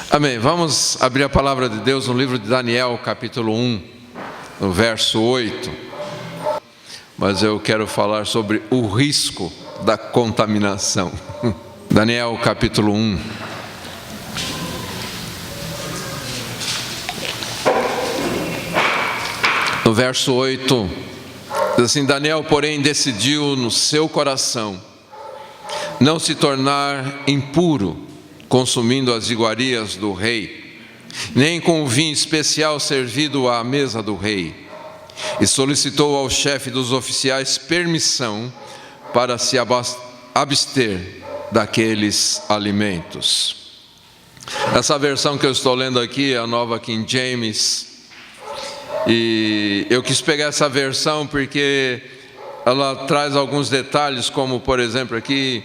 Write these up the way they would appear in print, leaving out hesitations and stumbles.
Amém. Vamos abrir a palavra de Deus no livro de Daniel, capítulo 1, no verso 8. Mas eu quero falar sobre o risco da contaminação. Daniel, capítulo 1. No verso 8, diz assim: Daniel, porém, decidiu no seu coração não se tornar impuro, consumindo as iguarias do rei, nem com o vinho especial servido à mesa do rei, e solicitou ao chefe dos oficiais permissão para se abster daqueles alimentos. Essa versão que eu estou lendo aqui é a nova King James, e eu quis pegar essa versão porque ela traz alguns detalhes, como por exemplo aqui,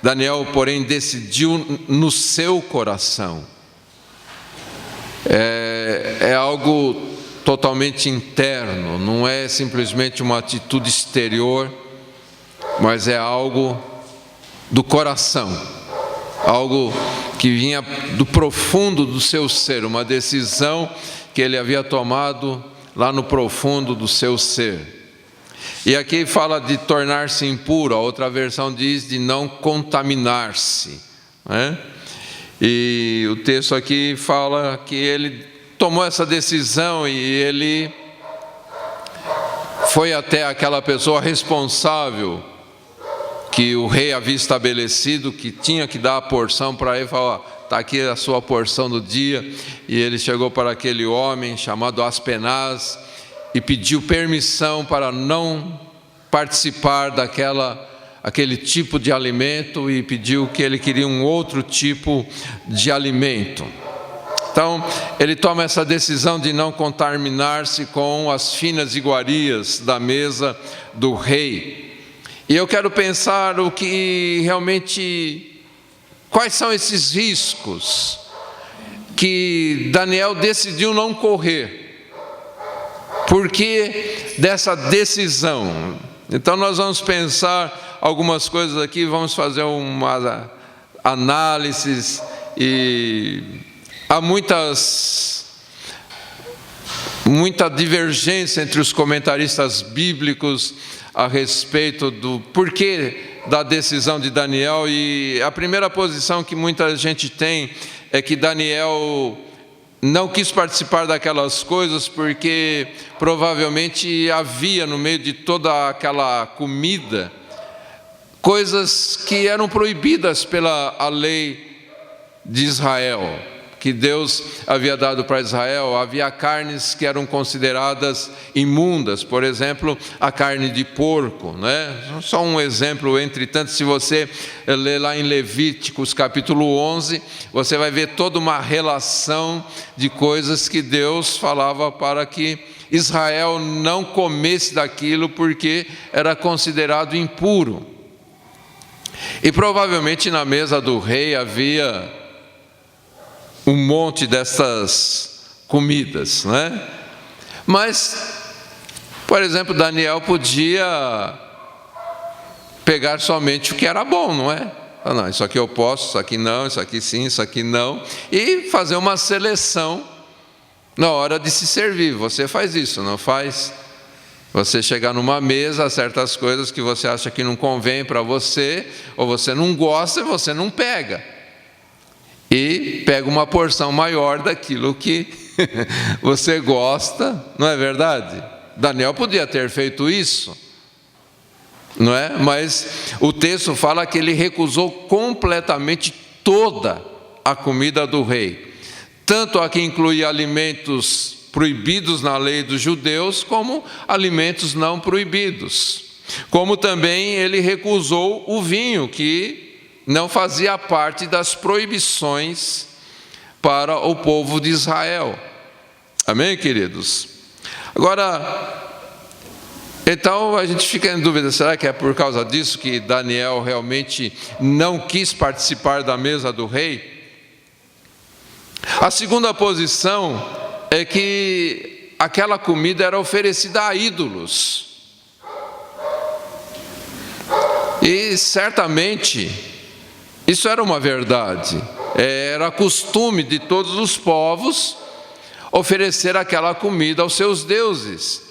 Daniel, porém, decidiu no seu coração. É algo totalmente interno, não é simplesmente uma atitude exterior, mas é algo do coração, algo que vinha do profundo do seu ser, uma decisão que ele havia tomado lá no profundo do seu ser. E aqui fala de tornar-se impuro, a outra versão diz de não contaminar-se, né? E o texto aqui fala que ele tomou essa decisão e ele foi até aquela pessoa responsável que o rei havia estabelecido, que tinha que dar a porção para ele, falou: está aqui a sua porção do dia. E ele chegou para aquele homem chamado Aspenaz e pediu permissão para não participar daquele tipo de alimento, e pediu que ele queria um outro tipo de alimento. Então, ele toma essa decisão de não contaminar-se com as finas iguarias da mesa do rei. E eu quero pensar o que realmente, quais são esses riscos que Daniel decidiu não correr. Por que dessa decisão? Então nós vamos pensar algumas coisas aqui, vamos fazer uma análise, e há muita divergência entre os comentaristas bíblicos a respeito do porquê da decisão de Daniel. E a primeira posição que muita gente tem é que Daniel não quis participar daquelas coisas porque provavelmente havia no meio de toda aquela comida coisas que eram proibidas pela lei de Israel, que Deus havia dado para Israel. Havia carnes que eram consideradas imundas, por exemplo, a carne de porco, né? Só um exemplo entre tantos. Se você ler lá em Levíticos capítulo 11, você vai ver toda uma relação de coisas que Deus falava para que Israel não comesse daquilo porque era considerado impuro. E provavelmente na mesa do rei havia um monte dessas comidas, né? Mas, por exemplo, Daniel podia pegar somente o que era bom, não é? Ah, não, isso aqui eu posso, isso aqui não, isso aqui sim, isso aqui não, e fazer uma seleção na hora de se servir. Você faz isso, não faz? Você chegar numa mesa, certas coisas que você acha que não convém para você, ou você não gosta, você não pega. E pega uma porção maior daquilo que você gosta, não é verdade? Daniel podia ter feito isso, não é? Mas o texto fala que ele recusou completamente toda a comida do rei, tanto a que incluía alimentos proibidos na lei dos judeus, como alimentos não proibidos. Como também ele recusou o vinho, que não fazia parte das proibições para o povo de Israel. Amém, queridos? Agora, então a gente fica em dúvida, será que é por causa disso que Daniel realmente não quis participar da mesa do rei? A segunda posição é que aquela comida era oferecida a ídolos. E certamente isso era uma verdade. Era costume de todos os povos oferecer aquela comida aos seus deuses,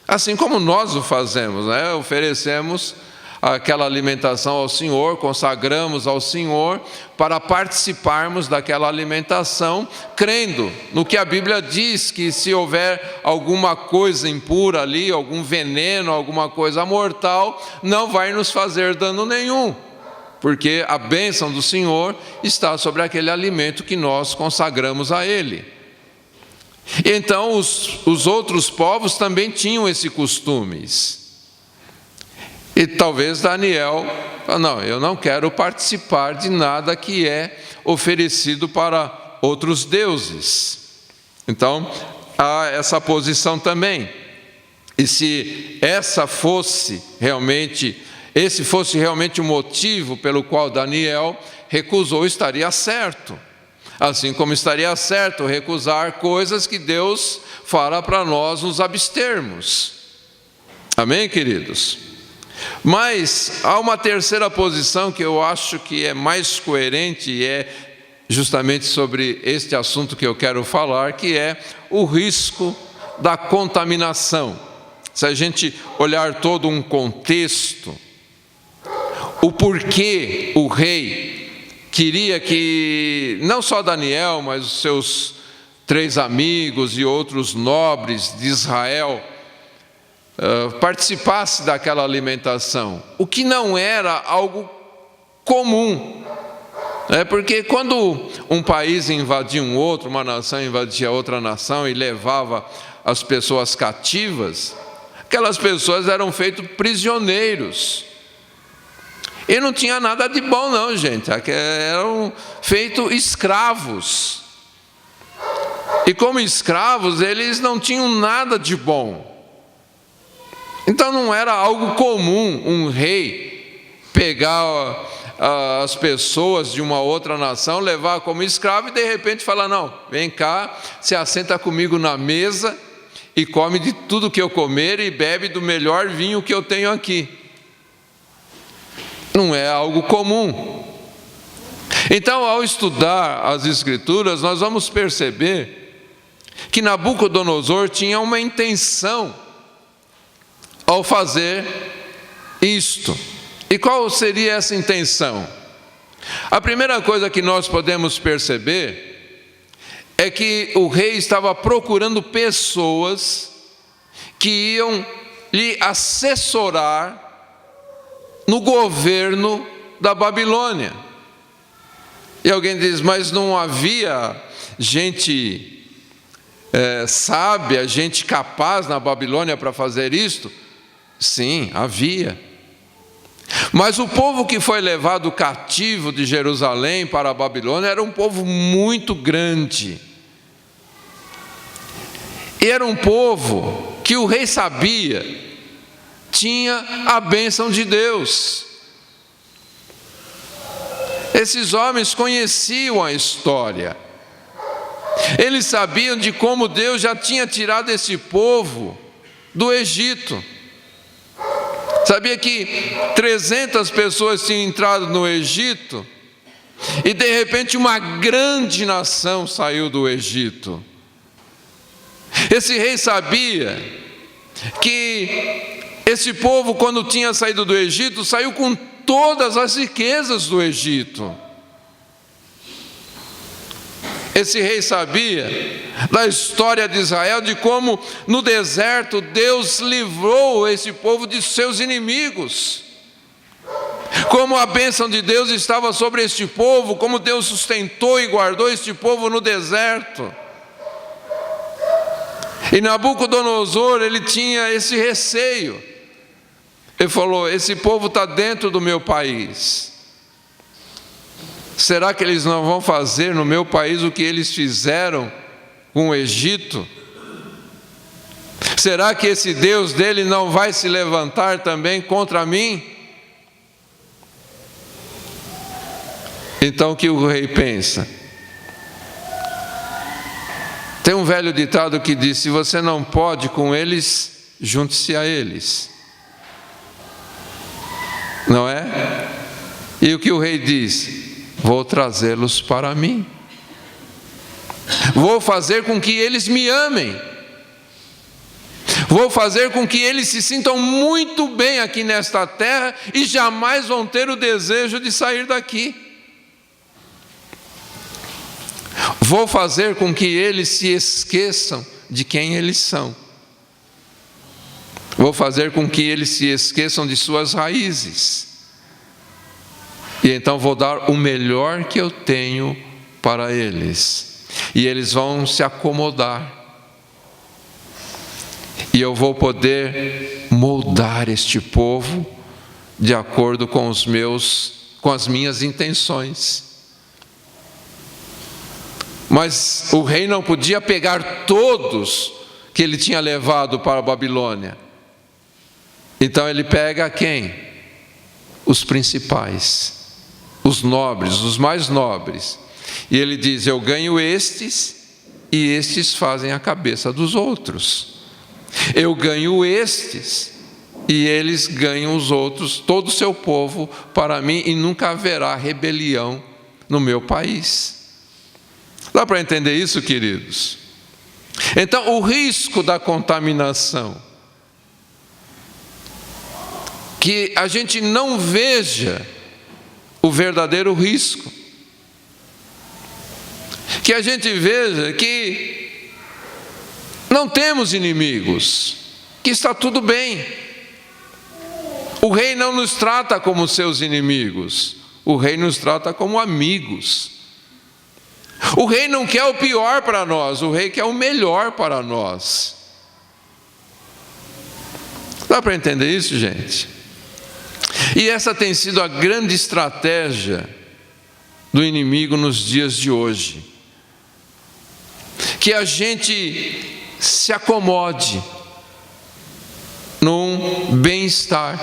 assim como nós o fazemos, né? Oferecemos aquela alimentação ao Senhor, consagramos ao Senhor para participarmos daquela alimentação, crendo no que a Bíblia diz, que se houver alguma coisa impura ali, algum veneno, alguma coisa mortal, não vai nos fazer dano nenhum, porque a bênção do Senhor está sobre aquele alimento que nós consagramos a Ele. Então os outros povos também tinham esse costume. E talvez Daniel, não, eu não quero participar de nada que é oferecido para outros deuses. Então, há essa posição também. E se esse fosse realmente o motivo pelo qual Daniel recusou, estaria certo. Assim como estaria certo recusar coisas que Deus fala para nós nos abstermos. Amém, queridos? Mas há uma terceira posição que eu acho que é mais coerente e é justamente sobre este assunto que eu quero falar, que é o risco da contaminação. Se a gente olhar todo um contexto, o porquê o rei queria que não só Daniel, mas os seus 3 amigos e outros nobres de Israel participasse daquela alimentação, o que não era algo comum, porque quando um país invadia um outro, uma nação invadia outra nação e levava as pessoas cativas, aquelas pessoas eram feitas prisioneiros, e não tinha nada de bom não, gente, eram feitos escravos, e como escravos eles não tinham nada de bom. Então não era algo comum um rei pegar as pessoas de uma outra nação, levar como escravo e de repente falar, não, vem cá, se assenta comigo na mesa e come de tudo que eu comer e bebe do melhor vinho que eu tenho aqui. Não é algo comum. Então, ao estudar as Escrituras, nós vamos perceber que Nabucodonosor tinha uma intenção ao fazer isto. E qual seria essa intenção? A primeira coisa que nós podemos perceber é que o rei estava procurando pessoas que iam lhe assessorar no governo da Babilônia. E alguém diz, mas não havia gente sábia, gente capaz na Babilônia para fazer isto? Sim, havia. Mas o povo que foi levado cativo de Jerusalém para a Babilônia era um povo muito grande. E era um povo que o rei sabia, tinha a bênção de Deus. Esses homens conheciam a história. Eles sabiam de como Deus já tinha tirado esse povo do Egito. Sabia que 300 pessoas tinham entrado no Egito e de repente uma grande nação saiu do Egito. Esse rei sabia que esse povo, quando tinha saído do Egito, saiu com todas as riquezas do Egito. Esse rei sabia da história de Israel, de como no deserto Deus livrou esse povo de seus inimigos. Como a bênção de Deus estava sobre este povo, como Deus sustentou e guardou este povo no deserto. E Nabucodonosor, ele tinha esse receio. Ele falou, esse povo está dentro do meu país. Será que eles não vão fazer no meu país o que eles fizeram com o Egito? Será que esse Deus dele não vai se levantar também contra mim? Então o que o rei pensa? Tem um velho ditado que diz, se você não pode com eles, junte-se a eles. Não é? E o que o rei diz? vou trazê-los para mim. Vou fazer com que eles me amem. Vou fazer com que eles se sintam muito bem aqui nesta terra e jamais vão ter o desejo de sair daqui. Vou fazer com que eles se esqueçam de quem eles são. Vou fazer com que eles se esqueçam de suas raízes. E então vou dar o melhor que eu tenho para eles. E eles vão se acomodar. E eu vou poder moldar este povo de acordo com as minhas intenções. Mas o rei não podia pegar todos que ele tinha levado para a Babilônia. Então ele pega quem? Os principais, os nobres, os mais nobres. E ele diz: eu ganho estes, e estes fazem a cabeça dos outros. Eu ganho estes, e eles ganham os outros, todo o seu povo para mim, e nunca haverá rebelião no meu país. Dá para entender isso, queridos? Então, o risco da contaminação, que a gente não veja o verdadeiro risco, que a gente veja que não temos inimigos, que está tudo bem. O rei não nos trata como seus inimigos, o rei nos trata como amigos. O rei não quer o pior para nós, o rei quer o melhor para nós. Dá para entender isso, gente? E essa tem sido a grande estratégia do inimigo nos dias de hoje. Que a gente se acomode num bem-estar.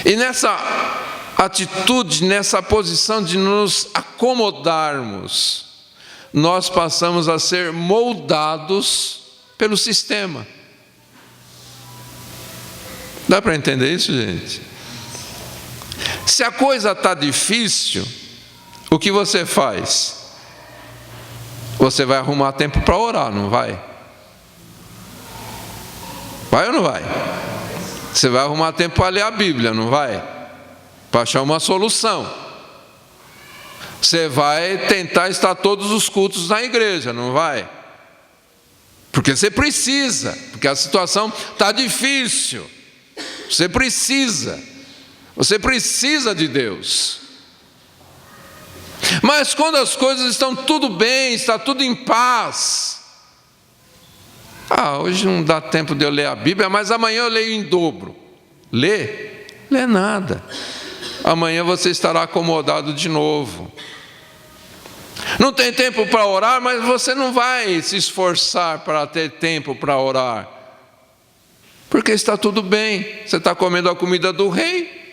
E nessa atitude, nessa posição de nos acomodarmos, nós passamos a ser moldados pelo sistema. Dá para entender isso, gente? Se a coisa está difícil, o que você faz? Você vai arrumar tempo para orar, não vai? Vai ou não vai? Você vai arrumar tempo para ler a Bíblia, não vai? Para achar uma solução. Você vai tentar estar todos os cultos na igreja, não vai? Porque você precisa, porque a situação está difícil. Você precisa de Deus. Mas quando as coisas estão tudo bem, está tudo em paz, hoje não dá tempo de eu ler a Bíblia, mas amanhã eu leio em dobro. Lê nada. Amanhã você estará acomodado de novo. Não tem tempo para orar, mas você não vai se esforçar para ter tempo para orar, porque está tudo bem. Você está comendo a comida do rei,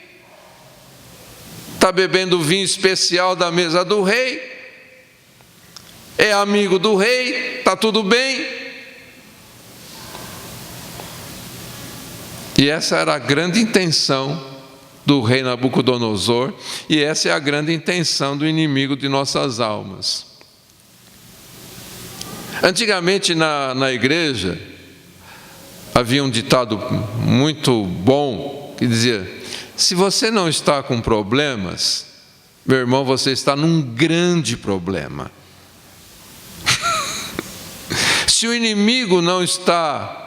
está bebendo o vinho especial da mesa do rei, é amigo do rei, está tudo bem. E essa era a grande intenção do rei Nabucodonosor, e essa é a grande intenção do inimigo de nossas almas. Antigamente na igreja havia um ditado muito bom que dizia: se você não está com problemas, meu irmão, você está num grande problema. Se o inimigo não está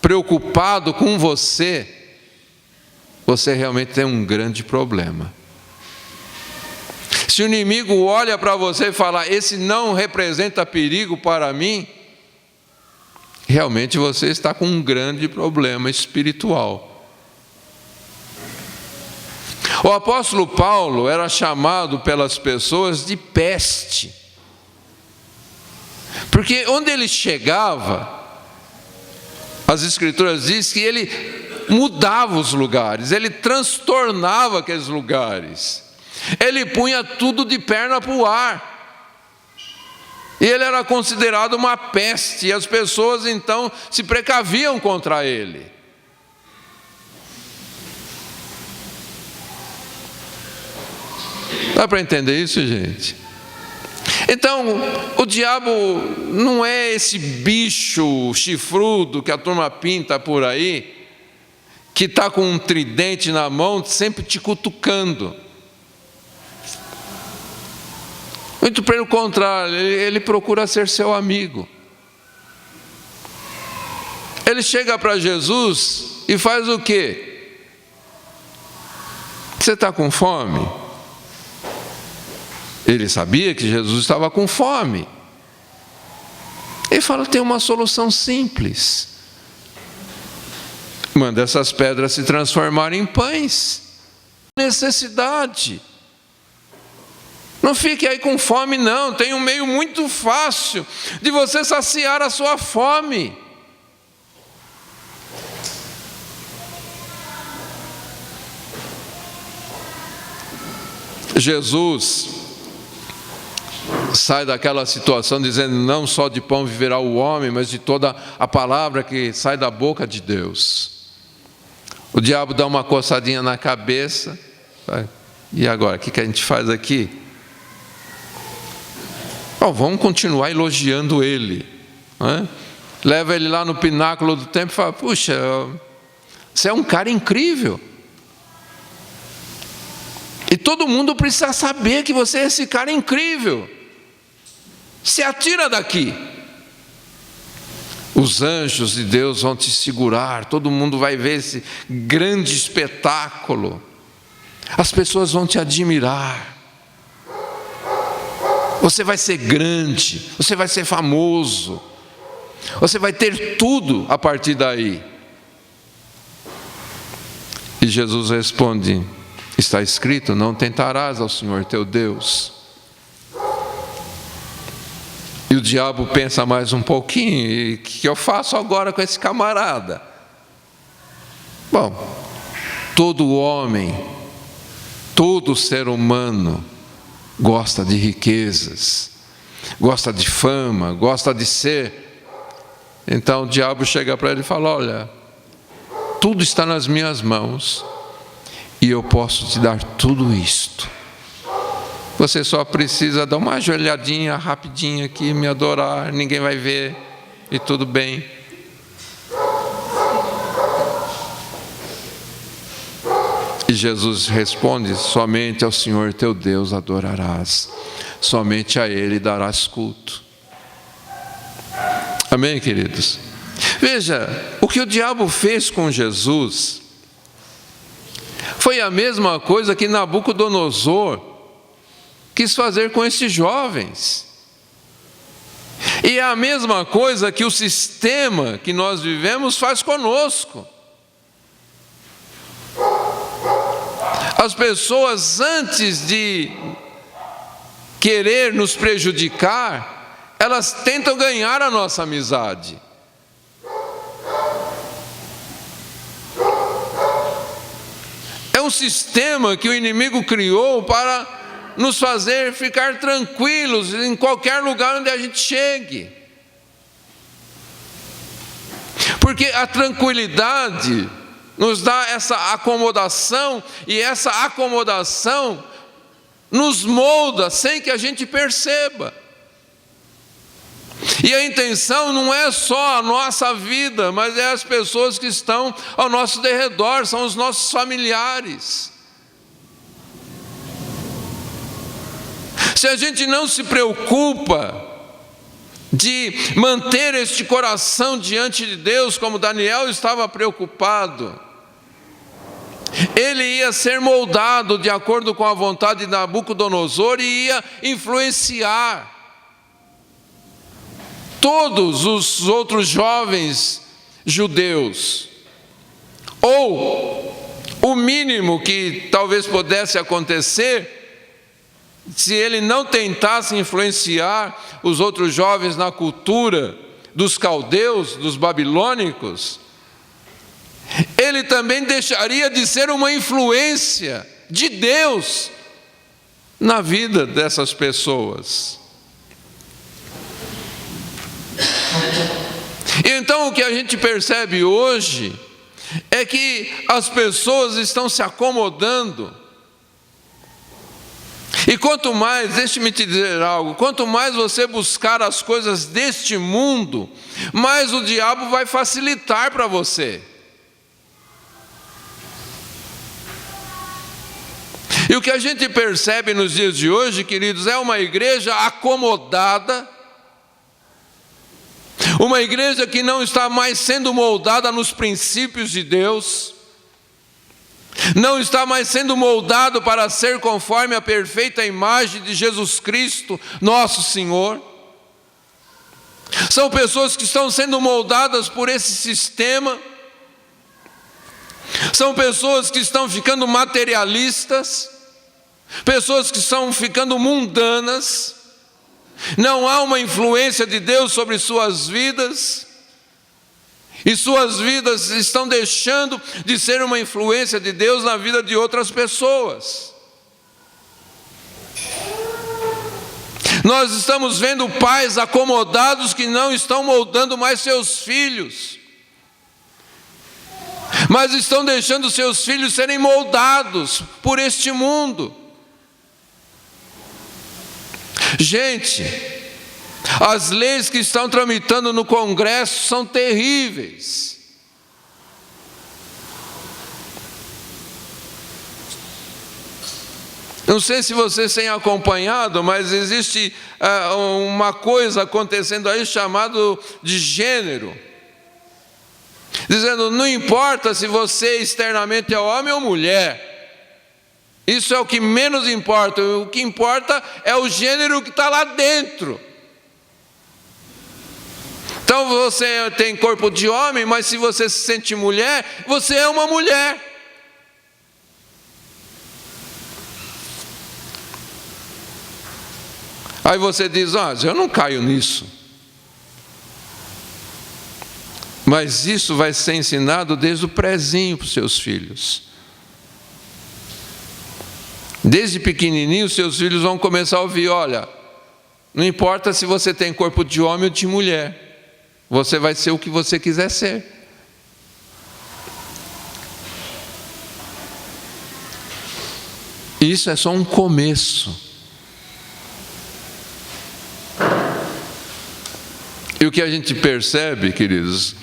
preocupado com você, você realmente tem um grande problema. Se o inimigo olha para você e fala: esse não representa perigo para mim, realmente você está com um grande problema espiritual. O apóstolo Paulo era chamado pelas pessoas de peste, porque onde ele chegava, as escrituras dizem que ele mudava os lugares, ele transtornava aqueles lugares, ele punha tudo de perna para o ar, e ele era considerado uma peste, e as pessoas então se precaviam contra ele. Dá para entender isso, gente? Então, o diabo não é esse bicho chifrudo que a turma pinta por aí, que está com um tridente na mão, sempre te cutucando. Muito pelo contrário, ele procura ser seu amigo. Ele chega para Jesus e faz o quê? Você está com fome? Ele sabia que Jesus estava com fome. Ele fala, tem uma solução simples. Manda essas pedras se transformarem em pães. Necessidade. Não fique aí com fome, não. Tem um meio muito fácil de você saciar a sua fome. Jesus sai daquela situação dizendo, não só de pão viverá o homem, mas de toda a palavra que sai da boca de Deus. O diabo dá uma coçadinha na cabeça. E agora, o que a gente faz aqui? Bom, vamos continuar elogiando ele, né? Leva ele lá no pináculo do templo e fala, puxa, você é um cara incrível. E todo mundo precisa saber que você é esse cara incrível. Se atira daqui. Os anjos de Deus vão te segurar, todo mundo vai ver esse grande espetáculo. As pessoas vão te admirar. Você vai ser grande, você vai ser famoso, você vai ter tudo a partir daí. E Jesus responde, está escrito, não tentarás ao Senhor teu Deus. E o diabo pensa mais um pouquinho, e o que eu faço agora com esse camarada? Bom, todo homem, todo ser humano gosta de riquezas, gosta de fama, gosta de ser. Então o diabo chega para ele e fala, olha, tudo está nas minhas mãos e eu posso te dar tudo isto. Você só precisa dar uma ajoelhadinha rapidinho aqui, me adorar, ninguém vai ver e tudo bem. E Jesus responde, somente ao Senhor teu Deus adorarás, somente a Ele darás culto. Amém, queridos? Veja, o que o diabo fez com Jesus foi a mesma coisa que Nabucodonosor quis fazer com esses jovens. E é a mesma coisa que o sistema que nós vivemos faz conosco. As pessoas, antes de querer nos prejudicar, elas tentam ganhar a nossa amizade. É um sistema que o inimigo criou para nos fazer ficar tranquilos em qualquer lugar onde a gente chegue. Porque a tranquilidade nos dá essa acomodação, e essa acomodação nos molda sem que a gente perceba. E a intenção não é só a nossa vida, mas é as pessoas que estão ao nosso derredor, são os nossos familiares. Se a gente não se preocupa de manter este coração diante de Deus, como Daniel estava preocupado, ele ia ser moldado de acordo com a vontade de Nabucodonosor e ia influenciar todos os outros jovens judeus. Ou o mínimo que talvez pudesse acontecer, se ele não tentasse influenciar os outros jovens na cultura dos caldeus, dos babilônicos, ele também deixaria de ser uma influência de Deus na vida dessas pessoas. E então o que a gente percebe hoje é que as pessoas estão se acomodando E quanto mais, deixe-me te dizer algo, quanto mais você buscar as coisas deste mundo, mais o diabo vai facilitar para você. E o que a gente percebe nos dias de hoje, queridos, é uma igreja acomodada, uma igreja que não está mais sendo moldada nos princípios de Deus, não está mais sendo moldado para ser conforme a perfeita imagem de Jesus Cristo, nosso Senhor. São pessoas que estão sendo moldadas por esse sistema, são pessoas que estão ficando materialistas, pessoas que estão ficando mundanas, não há uma influência de Deus sobre suas vidas, e suas vidas estão deixando de ser uma influência de Deus na vida de outras pessoas. Nós estamos vendo pais acomodados que não estão moldando mais seus filhos, mas estão deixando seus filhos serem moldados por este mundo. Gente, as leis que estão tramitando no Congresso são terríveis. Não sei se vocês têm acompanhado, mas existe uma coisa acontecendo aí chamado de gênero. Dizendo, não importa se você externamente é homem ou mulher. Isso é o que menos importa. O que importa é o gênero que está lá dentro. Então você tem corpo de homem, mas se você se sente mulher, você é uma mulher. Aí você diz, eu não caio nisso. Mas isso vai ser ensinado desde o prezinho para os seus filhos. Desde pequenininho, seus filhos vão começar a ouvir, olha, não importa se você tem corpo de homem ou de mulher, você vai ser o que você quiser ser. Isso é só um começo. E o que a gente percebe, queridos,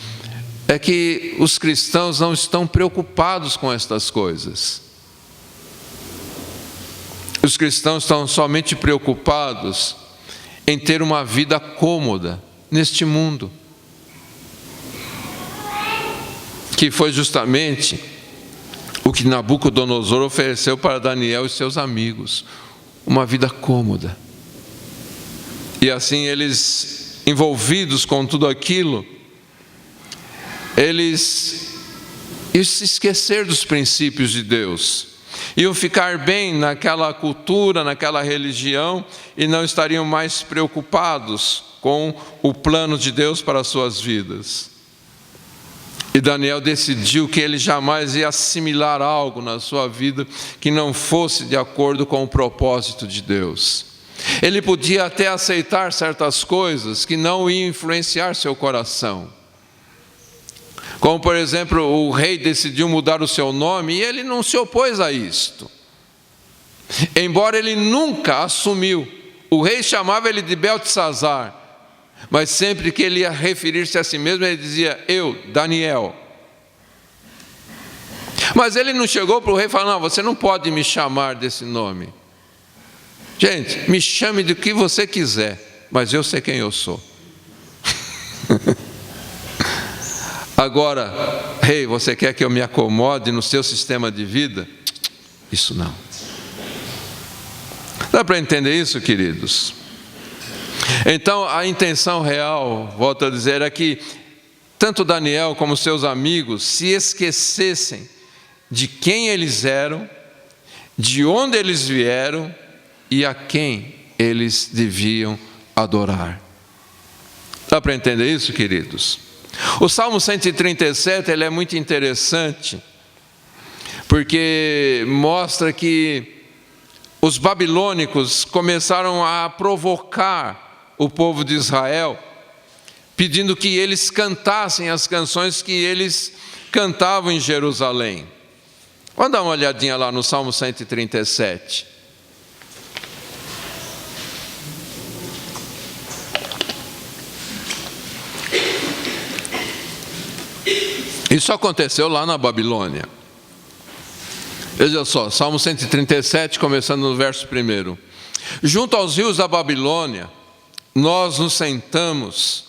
é que os cristãos não estão preocupados com estas coisas. Os cristãos estão somente preocupados em ter uma vida cômoda neste mundo, que foi justamente o que Nabucodonosor ofereceu para Daniel e seus amigos, uma vida cômoda. E assim eles, envolvidos com tudo aquilo, eles iam se esquecer dos princípios de Deus, iam ficar bem naquela cultura, naquela religião, e não estariam mais preocupados com o plano de Deus para as suas vidas. E Daniel decidiu que ele jamais ia assimilar algo na sua vida que não fosse de acordo com o propósito de Deus. Ele podia até aceitar certas coisas que não iam influenciar seu coração. Como, por exemplo, o rei decidiu mudar o seu nome e ele não se opôs a isto. Embora ele nunca assumiu. O rei chamava ele de Beltesazar, mas sempre que ele ia referir-se a si mesmo, ele dizia, eu, Daniel. Mas ele não chegou para o rei e falou, não, você não pode me chamar desse nome. Gente, me chame do que você quiser, mas eu sei quem eu sou. Agora, rei, você quer que eu me acomode no seu sistema de vida? Isso não. Dá para entender isso, queridos? Então, a intenção real, volto a dizer, é que tanto Daniel como seus amigos se esquecessem de quem eles eram, de onde eles vieram e a quem eles deviam adorar. Dá para entender isso, queridos? O Salmo 137, ele é muito interessante, porque mostra que os babilônicos começaram a provocar o povo de Israel, pedindo que eles cantassem as canções que eles cantavam em Jerusalém. Vamos dar uma olhadinha lá no Salmo 137. Isso aconteceu lá na Babilônia. Veja só, Salmo 137, começando no verso 1. Junto aos rios da Babilônia, nós nos sentamos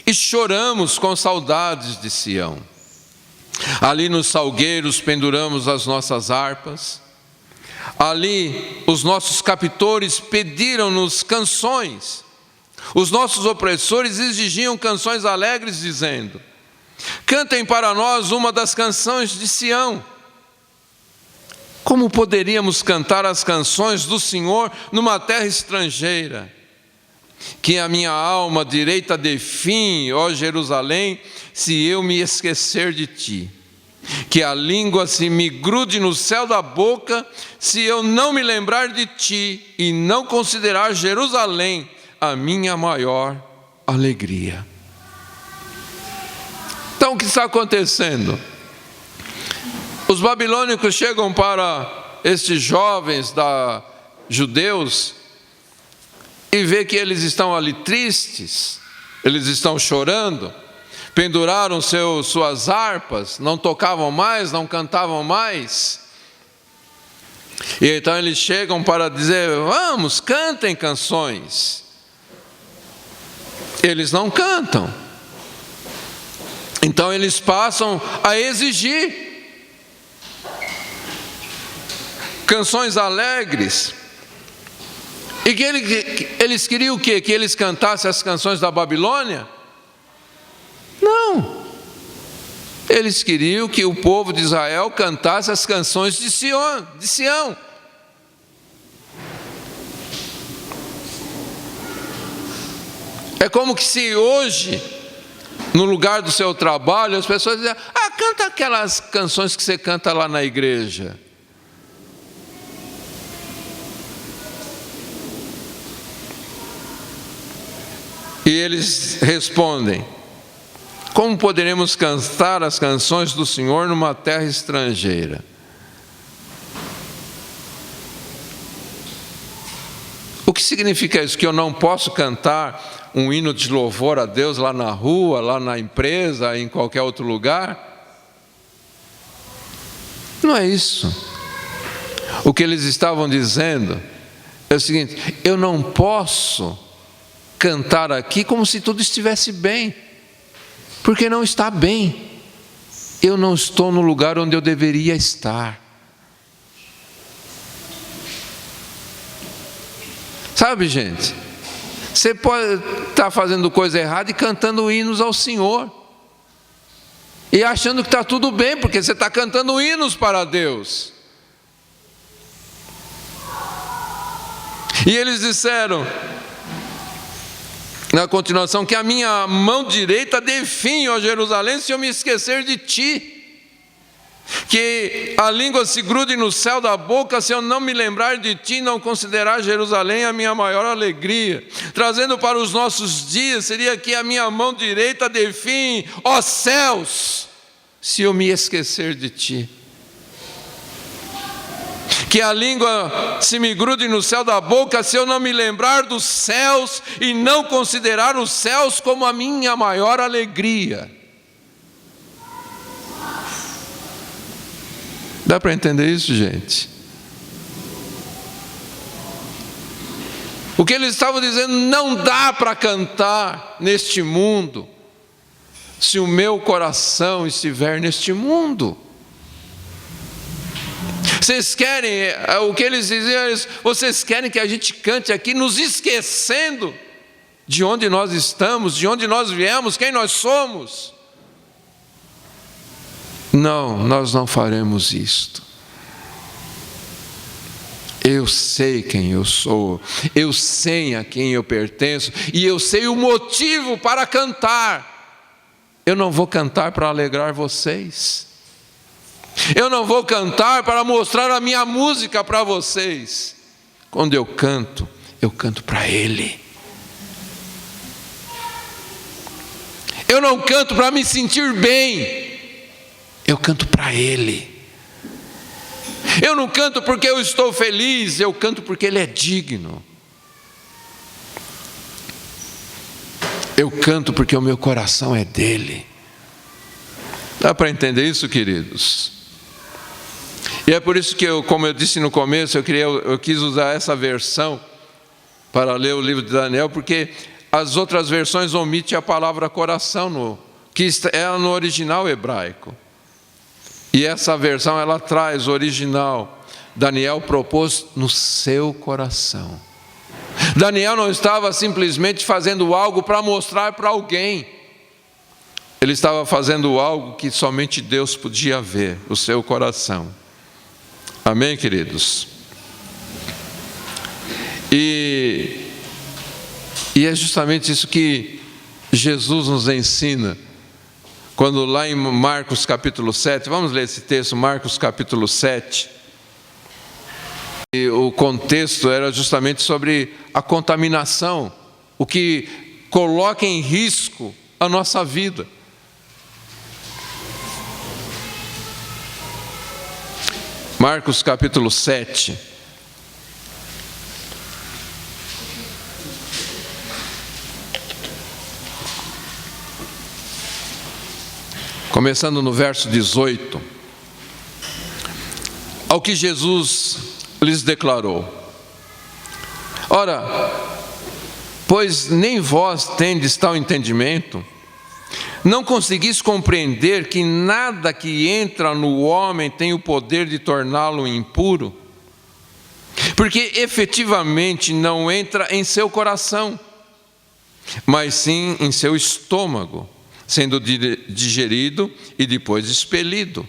e choramos com saudades de Sião. Ali nos salgueiros penduramos as nossas harpas. Ali os nossos captores pediram-nos canções. Os nossos opressores exigiam canções alegres, dizendo: cantem para nós uma das canções de Sião. Como poderíamos cantar as canções do Senhor numa terra estrangeira? Que a minha alma direita definhe, ó Jerusalém, se eu me esquecer de ti. Que a língua se me grude no céu da boca, se eu não me lembrar de ti e não considerar Jerusalém a minha maior alegria. Então o que está acontecendo? Os babilônicos chegam para estes jovens judeus e vê que eles estão ali tristes, eles estão chorando, penduraram suas harpas, não tocavam mais, não cantavam mais. E então eles chegam para dizer: vamos, cantem canções. Eles não cantam. Então eles passam a exigir canções alegres. E que eles queriam o quê? Que eles cantassem as canções da Babilônia? Não. Eles queriam que o povo de Israel cantasse as canções de Sião. É como que se hoje, no lugar do seu trabalho, as pessoas dizem: canta aquelas canções que você canta lá na igreja. E eles respondem: como poderemos cantar as canções do Senhor numa terra estrangeira? O que significa isso? Que eu não posso cantar um hino de louvor a Deus lá na rua, lá na empresa, em qualquer outro lugar? Não é isso. O que eles estavam dizendo é o seguinte: eu não posso cantar aqui como se tudo estivesse bem, porque não está bem. Eu não estou no lugar onde eu deveria estar. Sabe, gente, você pode estar fazendo coisa errada e cantando hinos ao Senhor, e achando que está tudo bem, porque você está cantando hinos para Deus. E eles disseram, na continuação, que a minha mão direita definhe, ó Jerusalém, se eu me esquecer de ti. Que a língua se grude no céu da boca, se eu não me lembrar de ti e não considerar Jerusalém a minha maior alegria. Trazendo para os nossos dias, seria que a minha mão direita definhe, ó céus, se eu me esquecer de ti. Que a língua se me grude no céu da boca, se eu não me lembrar dos céus e não considerar os céus como a minha maior alegria. Dá para entender isso, gente? O que eles estavam dizendo: não dá para cantar neste mundo se o meu coração estiver neste mundo. Vocês querem, o que eles diziam, vocês querem que a gente cante aqui nos esquecendo de onde nós estamos, de onde nós viemos, quem nós somos? Não, nós não faremos isto. Eu sei quem eu sou, eu sei a quem eu pertenço, e eu sei o motivo para cantar. Eu não vou cantar para alegrar vocês. Eu não vou cantar para mostrar a minha música para vocês. Quando eu canto para Ele. Eu não canto para me sentir bem. Eu canto para Ele. Eu não canto porque eu estou feliz, eu canto porque Ele é digno. Eu canto porque o meu coração é dele. Dá para entender isso, queridos? E é por isso que como eu disse no começo, eu quis usar essa versão para ler o livro de Daniel, porque as outras versões omitem a palavra coração, que é no original hebraico. E essa versão, ela traz o original. Daniel propôs no seu coração. Daniel não estava simplesmente fazendo algo para mostrar para alguém. Ele estava fazendo algo que somente Deus podia ver, o seu coração. Amém, queridos? E é justamente isso que Jesus nos ensina, quando lá em Marcos capítulo 7, vamos ler esse texto, Marcos capítulo 7, e o contexto era justamente sobre a contaminação, o que coloca em risco a nossa vida. Marcos capítulo 7. Começando no verso 18. Ao que Jesus lhes declarou: ora, pois nem vós tendes tal entendimento, não conseguis compreender que nada que entra no homem tem o poder de torná-lo impuro? Porque efetivamente não entra em seu coração, mas sim em seu estômago, sendo digerido e depois expelido.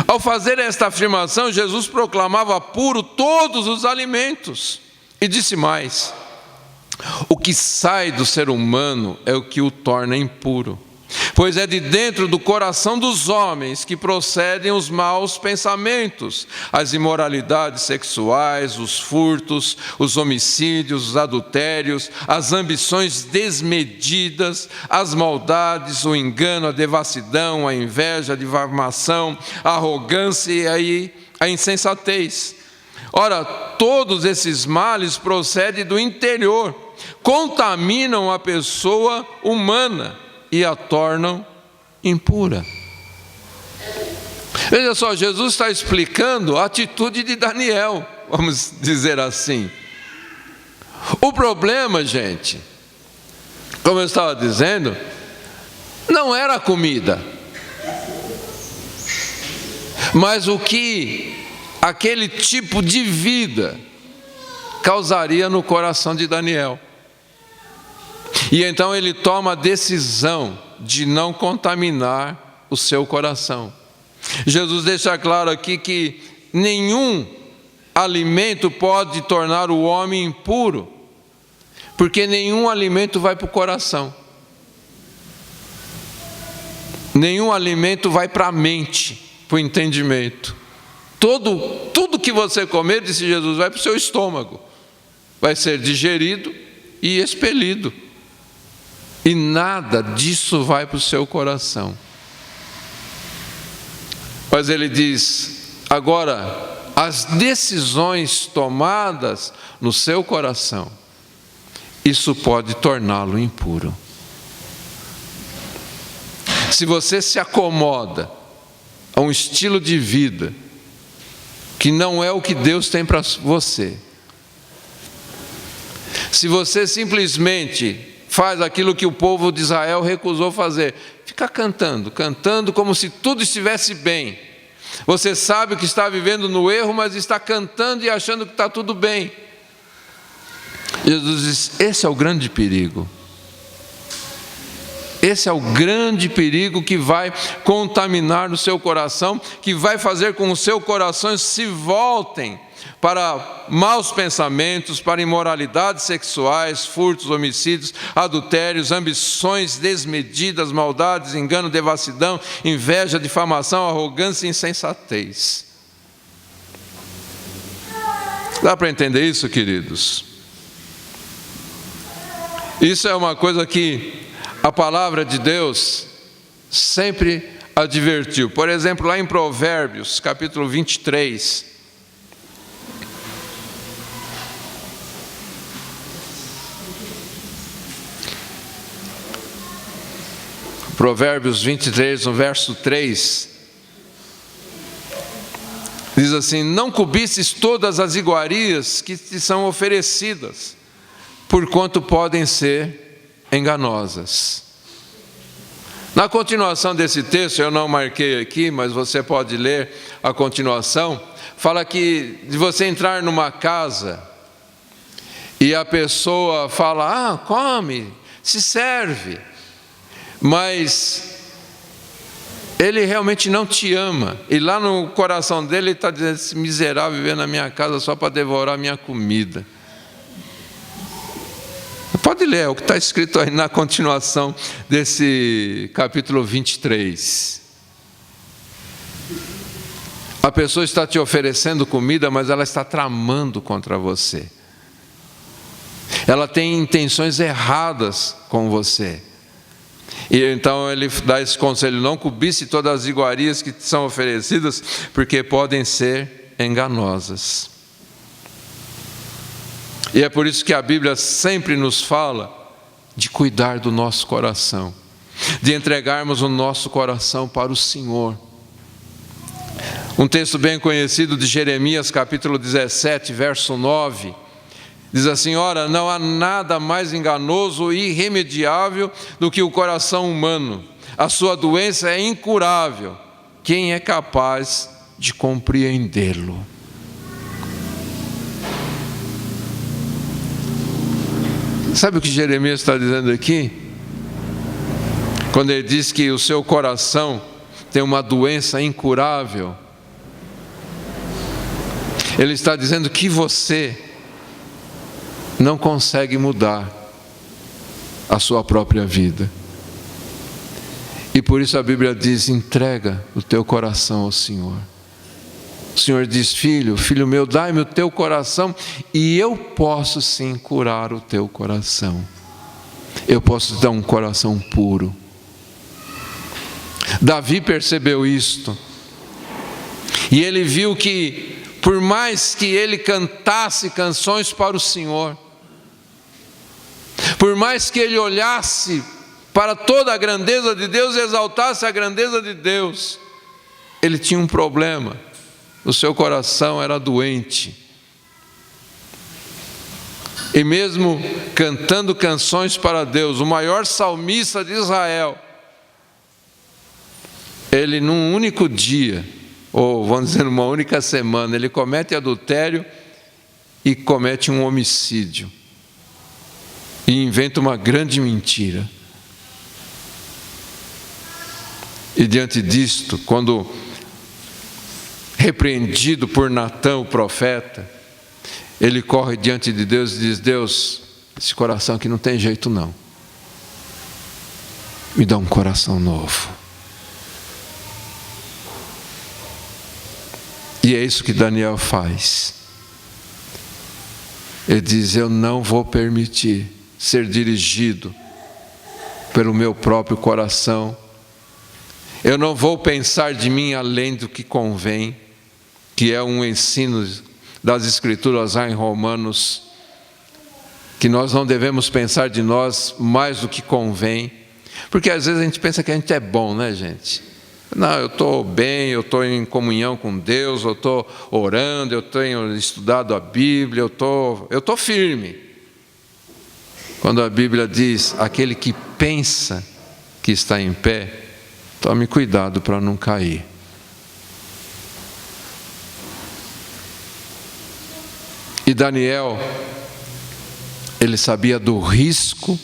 Ao fazer esta afirmação, Jesus proclamava puro todos os alimentos e disse mais: o que sai do ser humano é o que o torna impuro, pois é de dentro do coração dos homens que procedem os maus pensamentos, as imoralidades sexuais, os furtos, os homicídios, os adultérios, as ambições desmedidas, as maldades, o engano, a devassidão, a inveja, a difamação, a arrogância e a insensatez. Ora, todos esses males procedem do interior, contaminam a pessoa humana e a tornam impura. Veja só, Jesus está explicando a atitude de Daniel, vamos dizer assim. O problema, gente, como eu estava dizendo, não era a comida, mas o que aquele tipo de vida causaria no coração de Daniel. E então ele toma a decisão de não contaminar o seu coração. Jesus deixa claro aqui que nenhum alimento pode tornar o homem impuro, porque nenhum alimento vai para o coração. Nenhum alimento vai para a mente, para o entendimento. Tudo que você comer, disse Jesus, vai para o seu estômago. Vai ser digerido e expelido. E nada disso vai para o seu coração. Mas ele diz: agora, as decisões tomadas no seu coração, isso pode torná-lo impuro. Se você se acomoda a um estilo de vida que não é o que Deus tem para você, se você simplesmente faz aquilo que o povo de Israel recusou fazer, fica cantando como se tudo estivesse bem. Você sabe que está vivendo no erro, mas está cantando e achando que está tudo bem. Jesus diz: esse é o grande perigo. Esse é o grande perigo que vai contaminar o seu coração, que vai fazer com que os seus corações se voltem para maus pensamentos, para imoralidades sexuais, furtos, homicídios, adultérios, ambições desmedidas, maldades, engano, devassidão, inveja, difamação, arrogância e insensatez. Dá para entender isso, queridos? Isso é uma coisa que a palavra de Deus sempre advertiu. Por exemplo, lá em Provérbios, capítulo 23, Provérbios 23, no verso 3, diz assim: não cobices todas as iguarias que te são oferecidas, porquanto podem ser enganosas. Na continuação desse texto, eu não marquei aqui, mas você pode ler a continuação, fala que de você entrar numa casa e a pessoa fala: come, se serve, mas ele realmente não te ama, e lá no coração dele ele está dizendo: esse miserável viver na minha casa só para devorar a minha comida. Pode ler, é o que está escrito aí na continuação desse capítulo 23. A pessoa está te oferecendo comida, mas ela está tramando contra você. Ela tem intenções erradas com você. E então ele dá esse conselho: não cobice todas as iguarias que te são oferecidas, porque podem ser enganosas. E é por isso que a Bíblia sempre nos fala de cuidar do nosso coração, de entregarmos o nosso coração para o Senhor. Um texto bem conhecido de Jeremias, capítulo 17, verso 9, diz assim: ora, não há nada mais enganoso e irremediável do que o coração humano. A sua doença é incurável. Quem é capaz de compreendê-lo? Sabe o que Jeremias está dizendo aqui? Quando ele diz que o seu coração tem uma doença incurável, ele está dizendo que você não consegue mudar a sua própria vida. E por isso a Bíblia diz: entrega o teu coração ao Senhor. O Senhor diz: filho meu, dai-me o teu coração, e eu posso sim curar o teu coração. Eu posso te dar um coração puro. Davi percebeu isto, e ele viu que, por mais que ele cantasse canções para o Senhor, por mais que ele olhasse para toda a grandeza de Deus e exaltasse a grandeza de Deus, ele tinha um problema: o seu coração era doente. E mesmo cantando canções para Deus, o maior salmista de Israel, ele num único dia, ou vamos dizer numa única semana, ele comete adultério e comete um homicídio. E inventa uma grande mentira. E diante disto, quando repreendido por Natã, o profeta, ele corre diante de Deus e diz: Deus, esse coração aqui não tem jeito não. Me dá um coração novo. E é isso que Daniel faz. Ele diz: eu não vou permitir ser dirigido pelo meu próprio coração. Eu não vou pensar de mim além do que convém, que é um ensino das Escrituras lá em Romanos, que nós não devemos pensar de nós mais do que convém, porque às vezes a gente pensa que a gente é bom, né, gente? Não, eu estou bem, eu estou em comunhão com Deus, eu estou orando, eu tenho estudado a Bíblia, eu estou firme. Quando a Bíblia diz: aquele que pensa que está em pé, tome cuidado para não cair. E Daniel, ele sabia do risco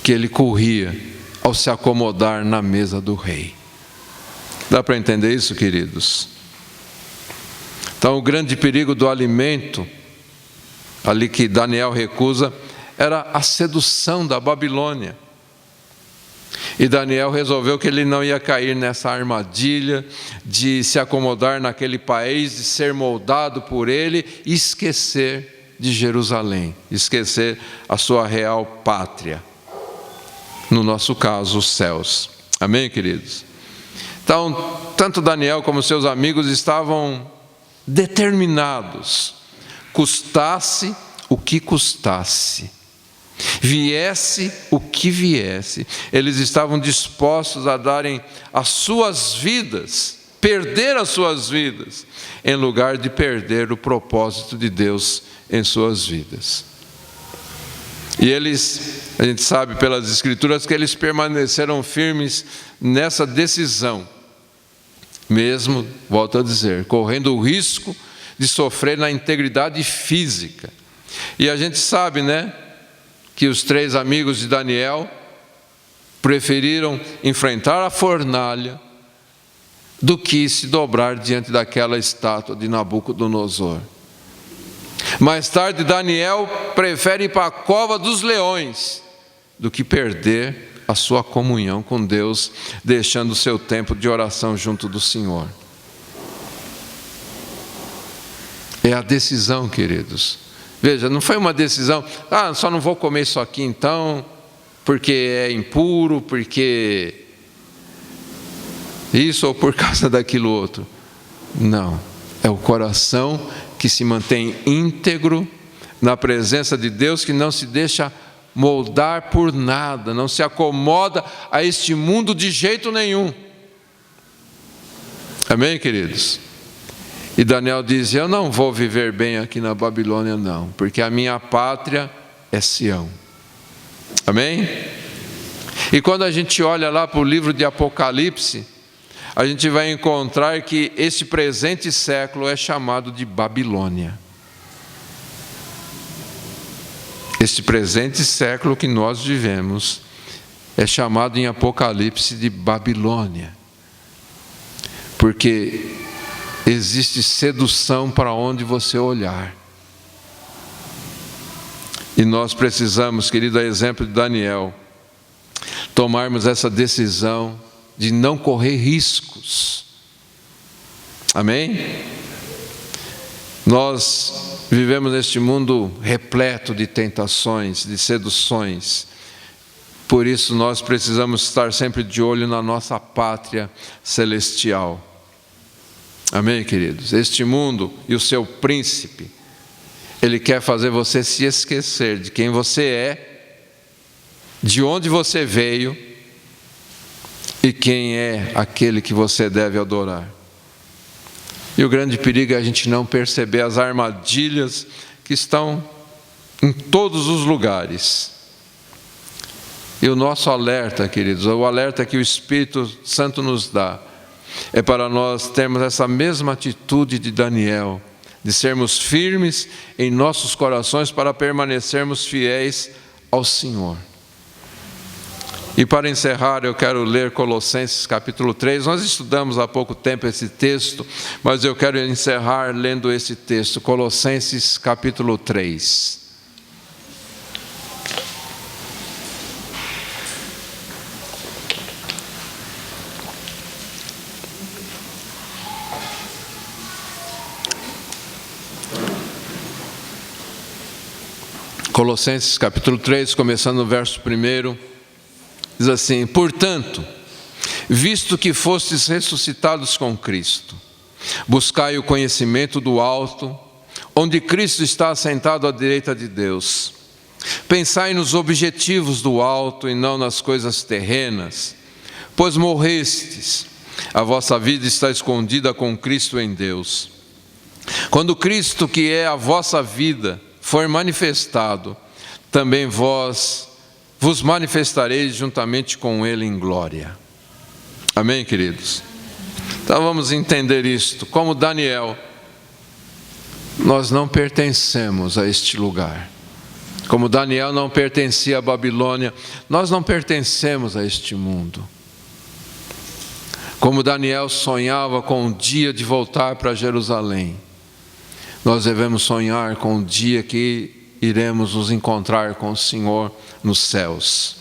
que ele corria ao se acomodar na mesa do rei. Dá para entender isso, queridos? Então, o grande perigo do alimento, ali que Daniel recusa, era a sedução da Babilônia. E Daniel resolveu que ele não ia cair nessa armadilha de se acomodar naquele país, de ser moldado por ele e esquecer de Jerusalém, esquecer a sua real pátria. No nosso caso, os céus. Amém, queridos? Então, tanto Daniel como seus amigos estavam determinados, custasse o que custasse, Viesse o que viesse, eles estavam dispostos a darem as suas vidas, perder as suas vidas, em lugar de perder o propósito de Deus em suas vidas. E eles, a gente sabe pelas Escrituras que eles permaneceram firmes nessa decisão, mesmo, volto a dizer, correndo o risco de sofrer na integridade física. E a gente sabe, né, que os 3 amigos de Daniel preferiram enfrentar a fornalha do que se dobrar diante daquela estátua de Nabucodonosor. Mais tarde, Daniel prefere ir para a cova dos leões do que perder a sua comunhão com Deus, deixando o seu tempo de oração junto do Senhor. É a decisão, queridos. Veja, não foi uma decisão, só não vou comer isso aqui então, porque é impuro, porque isso ou por causa daquilo outro. Não, é o coração que se mantém íntegro na presença de Deus, que não se deixa moldar por nada, não se acomoda a este mundo de jeito nenhum. Amém, queridos? E Daniel diz: eu não vou viver bem aqui na Babilônia não, porque a minha pátria é Sião. Amém? E quando a gente olha lá para o livro de Apocalipse, a gente vai encontrar que esse presente século é chamado de Babilônia. Este presente século que nós vivemos é chamado em Apocalipse de Babilônia, porque existe sedução para onde você olhar. E nós precisamos, querido, a exemplo de Daniel, tomarmos essa decisão de não correr riscos. Amém? Nós vivemos neste mundo repleto de tentações, de seduções. Por isso nós precisamos estar sempre de olho na nossa pátria celestial. Amém, queridos? Este mundo e o seu príncipe, ele quer fazer você se esquecer de quem você é, de onde você veio e quem é aquele que você deve adorar. E o grande perigo é a gente não perceber as armadilhas que estão em todos os lugares. E o nosso alerta, queridos, o alerta que o Espírito Santo nos dá, é para nós termos essa mesma atitude de Daniel, de sermos firmes em nossos corações para permanecermos fiéis ao Senhor. E para encerrar, eu quero ler Colossenses capítulo 3. Nós estudamos há pouco tempo esse texto, mas eu quero encerrar lendo esse texto, Colossenses capítulo 3. Colossenses capítulo 3, começando no verso 1, diz assim: portanto, visto que fostes ressuscitados com Cristo, buscai o conhecimento do alto, onde Cristo está assentado à direita de Deus. Pensai nos objetivos do alto e não nas coisas terrenas, pois morrestes, a vossa vida está escondida com Cristo em Deus. Quando Cristo, que é a vossa vida, for manifestado, também vós vos manifestareis juntamente com Ele em glória. Amém, queridos? Então vamos entender isto. Como Daniel, nós não pertencemos a este lugar. Como Daniel não pertencia à Babilônia, nós não pertencemos a este mundo. Como Daniel sonhava com o dia de voltar para Jerusalém, nós devemos sonhar com o dia que iremos nos encontrar com o Senhor nos céus.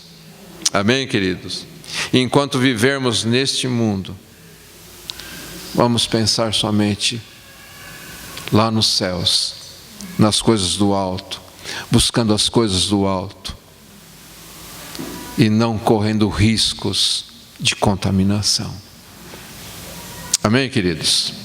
Amém, queridos? E enquanto vivermos neste mundo, vamos pensar somente lá nos céus, nas coisas do alto, buscando as coisas do alto e não correndo riscos de contaminação. Amém, queridos?